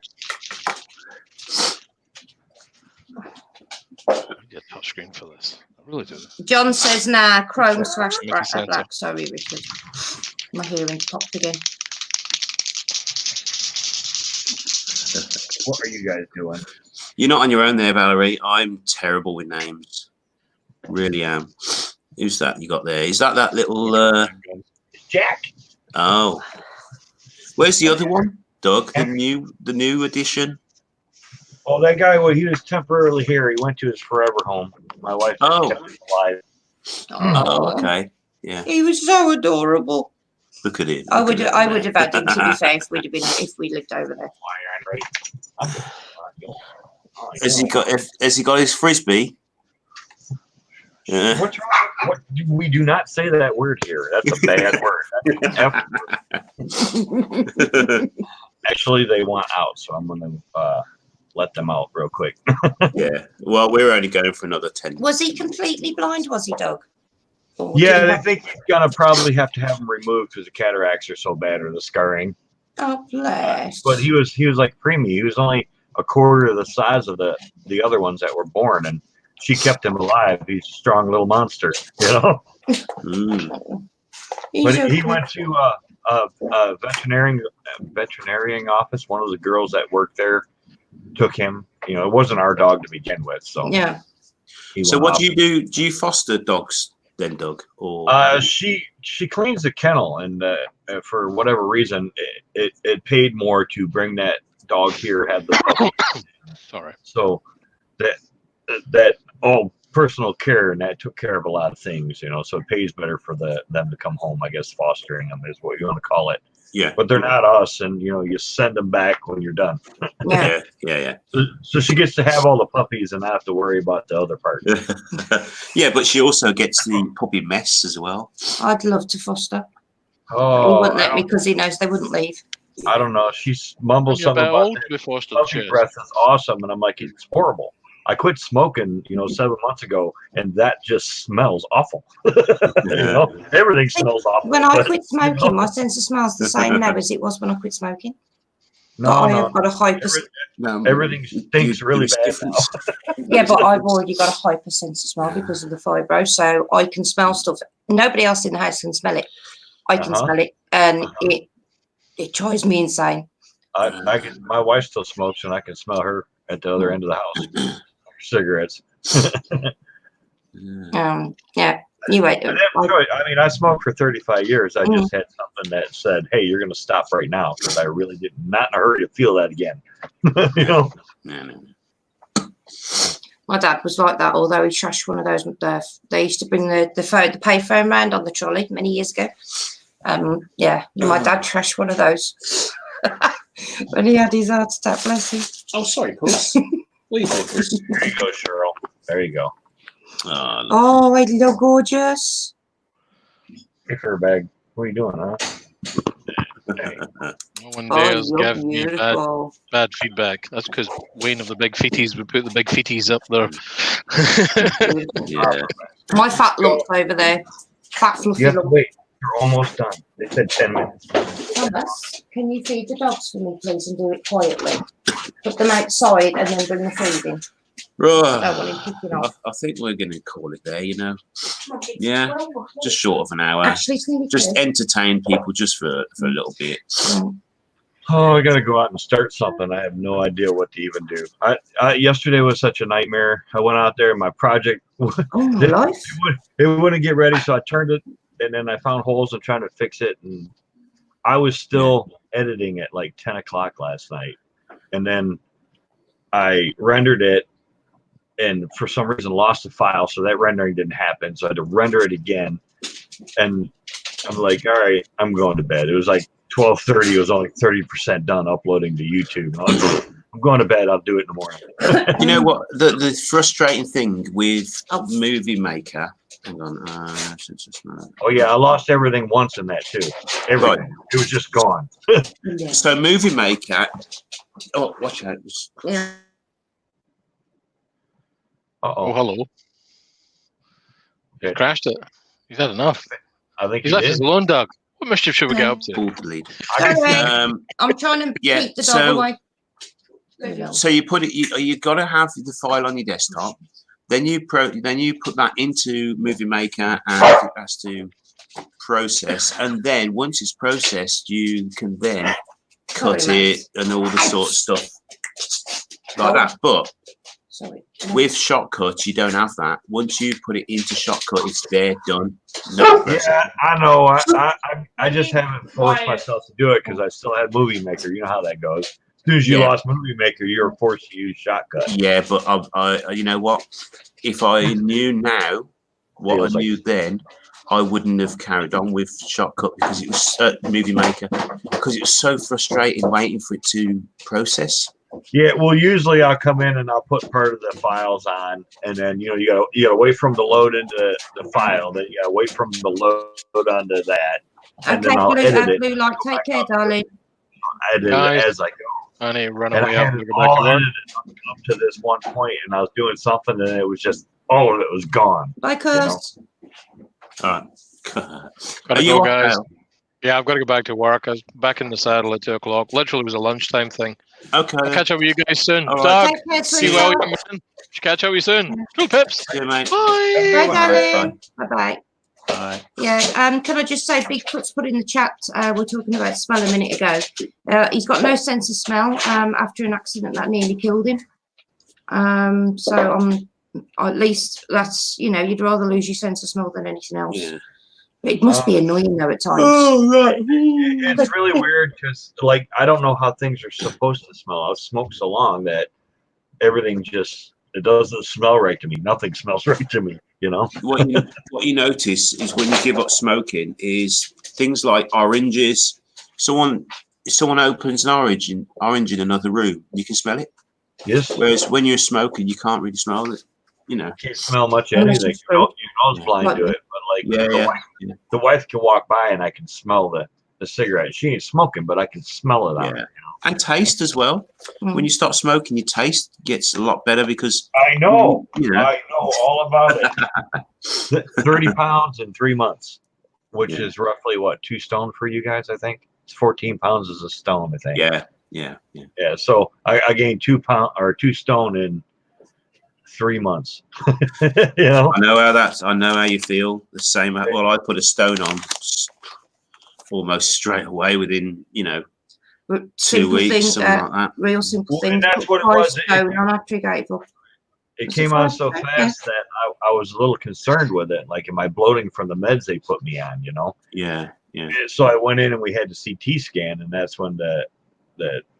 Matt. I need a touchscreen for this. I really do. John says, nah, Chrome / Make black. sense. Black. Sorry, Richard. My hearing popped again. What are you guys doing? You're not on your own there, Valerie. I'm terrible with names. Really am. Who's that you got there? Is that little... Jack. Oh. Where's the other one? Doug, the new edition? Oh, that guy, well, he was temporarily here. He went to his forever home. My wife just kept him alive. Oh, okay. Yeah. He was so adorable. Look at it. I would have had him, to be fair, if we lived over there. Has he got his frisbee? Yeah. What's wrong? We do not say that word here. That's a bad word. That's an F word. Actually, they want out, so I'm going to let them out real quick. Yeah. Well, we're only going for another 10. Was he completely blind, was he, Doug? Yeah, they think he's going to probably have to have him removed because the cataracts are so bad or the scarring. Oh, bless. But he was like preemie. He was only a quarter of the size of the other ones that were born, and she kept him alive. He's a strong little monster, you know. But he went to a veterinarian office. One of the girls that worked there took him. You know, it wasn't our dog to begin with, so yeah. So what do you do? Do you foster dogs then, Doug? Or she cleans the kennel, and for whatever reason, it paid more to bring that dog here, have the puppy. Sorry. So that all personal care, and that took care of a lot of things, you know. So it pays better for them to come home. I guess fostering them is what you want to call it. Yeah. But they're not us, and you know, you send them back when you're done. Yeah. So she gets to have all the puppies and not have to worry about the other part. Yeah, but she also gets the puppy mess as well. I'd love to foster. Oh, He wouldn't let me because he knows they wouldn't leave. I don't know. She mumbles something about that puppy breath is awesome, and I'm like, it's horrible. I quit smoking, 7 months ago, and that just smells awful. Everything smells awful. When I quit smoking, my sense of smell's the same now as it was when I quit smoking. No, I've got a hyper. Everything stinks really bad now. Yeah, but I've already got a hyper sense of smell because of the fibro, so I can smell stuff. Nobody else in the house can smell it. I can smell it, and it drives me insane. My wife still smokes, and I can smell her at the other end of the house. Cigarettes. Yeah. Anyway, I smoked for 35 years. I just had something that said, "Hey, you're going to stop right now," because I really did not in a hurry to feel that again. My dad was like that, although he trashed one of those. They used to bring the payphone round on the trolley many years ago. My dad trashed one of those when he had his heart attack. Bless him. Oh, sorry, Puss. There you go, Cheryl. There you go. Oh, I look gorgeous. Give her a bag. What are you doing, huh? One day I was giving you bad feedback. That's because Wayne of the Big Feeties would put the Big Feeties up there. Yeah. My fat lump's over there. Fat fluffy lump. Wait, you're almost done. They said 10 minutes. Thomas, can you feed the dogs for me, please, and do it quietly? Put them outside and then bring the food in. Right. I don't want him kicking off. I think we're going to call it there, Yeah, just short of an hour. Actually, it's nearly just two. entertain people just for a little bit. Oh, I gotta go out and start something. I have no idea what to even do. Yesterday was such a nightmare. I went out there and my project Oh my life. it wouldn't get ready, so I turned it and then I found holes and trying to fix it, and I was still editing at like 10 o'clock last night, and then I rendered it and for some reason lost the file, so that rendering didn't happen, so I had to render it again, and I'm like, all right, I'm going to bed. It was like 12:30. It was only 30% done uploading to YouTube. I'm going to bed. I'll do it in the morning. You know what? The frustrating thing with Movie Maker. Hang on. Oh yeah, I lost everything once in that too. Everything. Right. It was just gone. So Movie Maker. Oh, watch out! Yeah. Oh, hello. Okay. Crashed it. He's had enough. I think he's left us alone, Doug. What mischief should we get up to? I'm trying to keep the dog away. So you put it. You got to have the file on your desktop. Then you put that into Movie Maker, and it has to process. And then once it's processed, you can then cut it and all the sort of stuff like that. But with Shotcut, you don't have that. Once you put it into Shotcut, it's there, done. No yeah, I know. I just haven't forced myself to do it because I still had Movie Maker. You know how that goes. As soon as you lost Movie Maker, you were forced to use Shotcut. Yeah, but I you know what? If I knew now what I knew then, I wouldn't have carried on with Shotcut because it was Movie Maker because it was so frustrating waiting for it to process. Yeah, well, usually I'll come in and I'll put part of the files on, and then you gotta wait for them to load into the file. Then you gotta wait for them to load onto that, and then I'll edit it. Blue light, take care, darling. Edit it as I go. I need to run And away I up had and it go back all to work. edited up to this one point, and I was doing something, and it was just it was gone. Bye, Cuz. All right. Gotta go, guys. Yeah, I've got to go back to work. I was back in the saddle at 2 o'clock. Literally, it was a lunchtime thing. Okay. I'll catch up with you guys soon. Right. Doug, see well, young man. Catch up with you soon. Cool pips. See you, mate. Bye, darling. Bye-bye. Bye. Yeah, can I just say, Bigfoot's put in the chat, we're talking about smell a minute ago. He's got no sense of smell after an accident that nearly killed him. So at least that's, you'd rather lose your sense of smell than anything else. Yeah. It must be annoying though at times. Oh, right. It's really weird because, I don't know how things are supposed to smell. I've smoked so long that everything it doesn't smell right to me. Nothing smells right to me, What you notice is when you give up smoking is things like oranges. Someone opens an orange in another room, you can smell it. Yes. Whereas when you're smoking, you can't really smell it. Can't smell much of anything. Your nose blind to it, but the wife can walk by and I can smell the cigarette. She ain't smoking, but I can smell it on her. And taste as well. When you start smoking, your taste gets a lot better because I know all about it. 30 pounds in 3 months, which is roughly 2 stone for you guys. I think it's 14 pounds is a stone. I think. Yeah. So I gained 2 stone in 3 months. I know how you feel. The same. Well, I put a stone on almost straight away within 2 weeks, something like that. Real simple thing. And that's what it was. It came on so fast that I was a little concerned with it. Like, am I bloating from the meds they put me on? Yeah. So I went in and we had the CT scan, and that's when the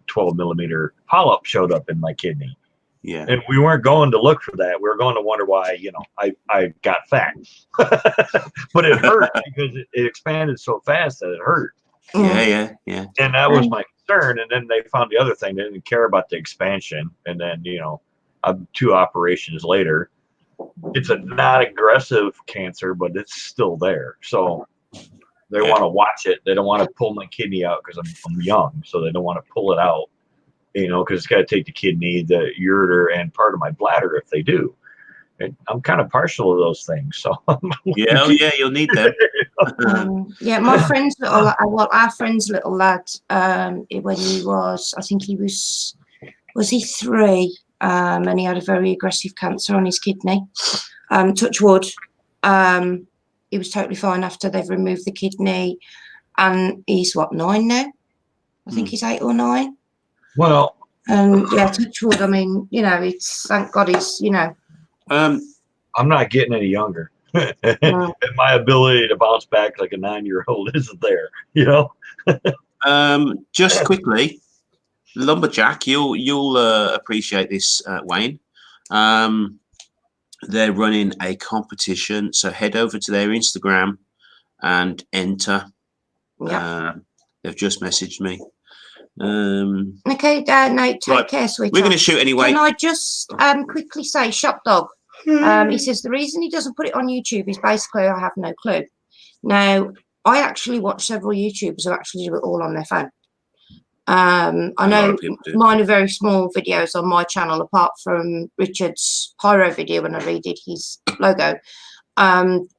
12 millimeter polyp showed up in my kidney. Yeah. And we weren't going to look for that. We were going to wonder why, I got fat. But it hurt because it expanded so fast that it hurt. Yeah. And that was my concern. And then they found the other thing. They didn't care about the expansion. And then, 2 operations later, it's a not aggressive cancer, but it's still there. So they want to watch it. They don't want to pull my kidney out because I'm young. So they don't want to pull it out. Because it's got to take the kidney, the ureter, and part of my bladder if they do. And I'm kind of partial to those things. So you'll need them. My friend's our friend's little lad, when he was, I think he was he 3, and he had a very aggressive cancer on his kidney. Touch wood. He was totally fine after they've removed the kidney, and he's 9 now. I think he's 8 or 9. Well, Yeah, touch wood. I mean, you know, it's thank God he's, you know. I'm not getting any younger. And my ability to bounce back like a 9-year-old isn't there, you know. Just quickly, Lumberjack, you'll appreciate this, Wayne. They're running a competition, so head over to their Instagram and enter. Yeah. They've just messaged me. Okay, no, take care, sweetheart. We're going to shoot anyway. Can I just quickly say, Shop Dog? He says the reason he doesn't put it on YouTube is basically I have no clue. Now, I actually watch several YouTubers who actually do it all on their phone. I know mine are very small videos on my channel, apart from Richard's pyro video when I redid his logo.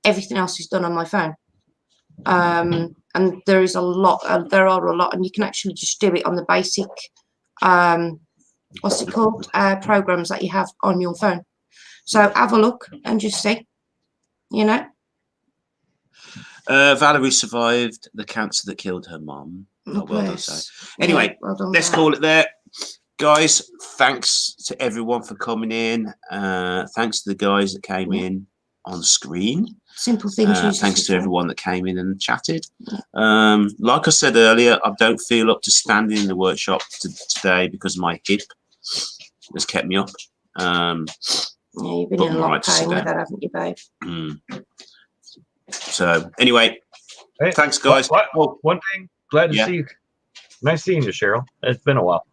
Everything else is done on my phone. And there is a lot, there are a lot, and you can actually just do it on the basic, what's it called, programs that you have on your phone. So have a look and just see, you know. Valerie survived the cancer that killed her mom. Oh, well done, so. Anyway, well done, let's call it there. Guys, thanks to everyone for coming in. Thanks to the guys that came in on screen. Simple things. Thanks to everyone that came in and chatted. Like I said earlier, I don't feel up to standing in the workshop today because my hip has kept me up. Yeah, you've been in a lot of pain with that, haven't you, babe? So anyway, hey, thanks, guys. One thing, glad to see you. Nice seeing you, Cheryl. It's been a while.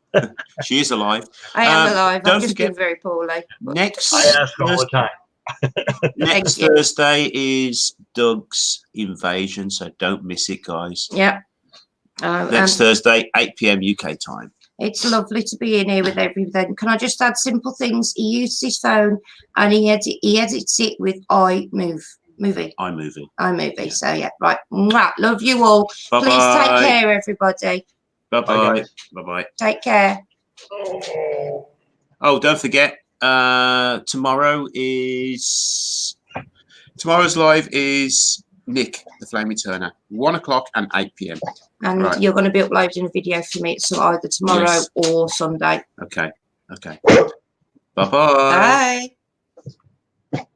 She is alive. I am alive. Don't I've just forget, been very poorly. Next, I ask all the time. Next Thursday is Doug's invasion, so don't miss it, guys. Yeah. Next Thursday, 8 p.m. UK time. It's lovely to be in here with everything. Can I just add simple things? He uses his phone and he edits it with iMovie. iMovie. Yeah. So yeah, right. Mwah. Love you all. Bye-bye. Please take care, everybody. Bye-bye. Bye-bye. Take care. Oh, don't forget, tomorrow's live is Nick, the Flame Returner, 1 o'clock and 8 p.m. And you're going to be uploading a video for me either tomorrow or Sunday. Okay. Bye-bye. Bye.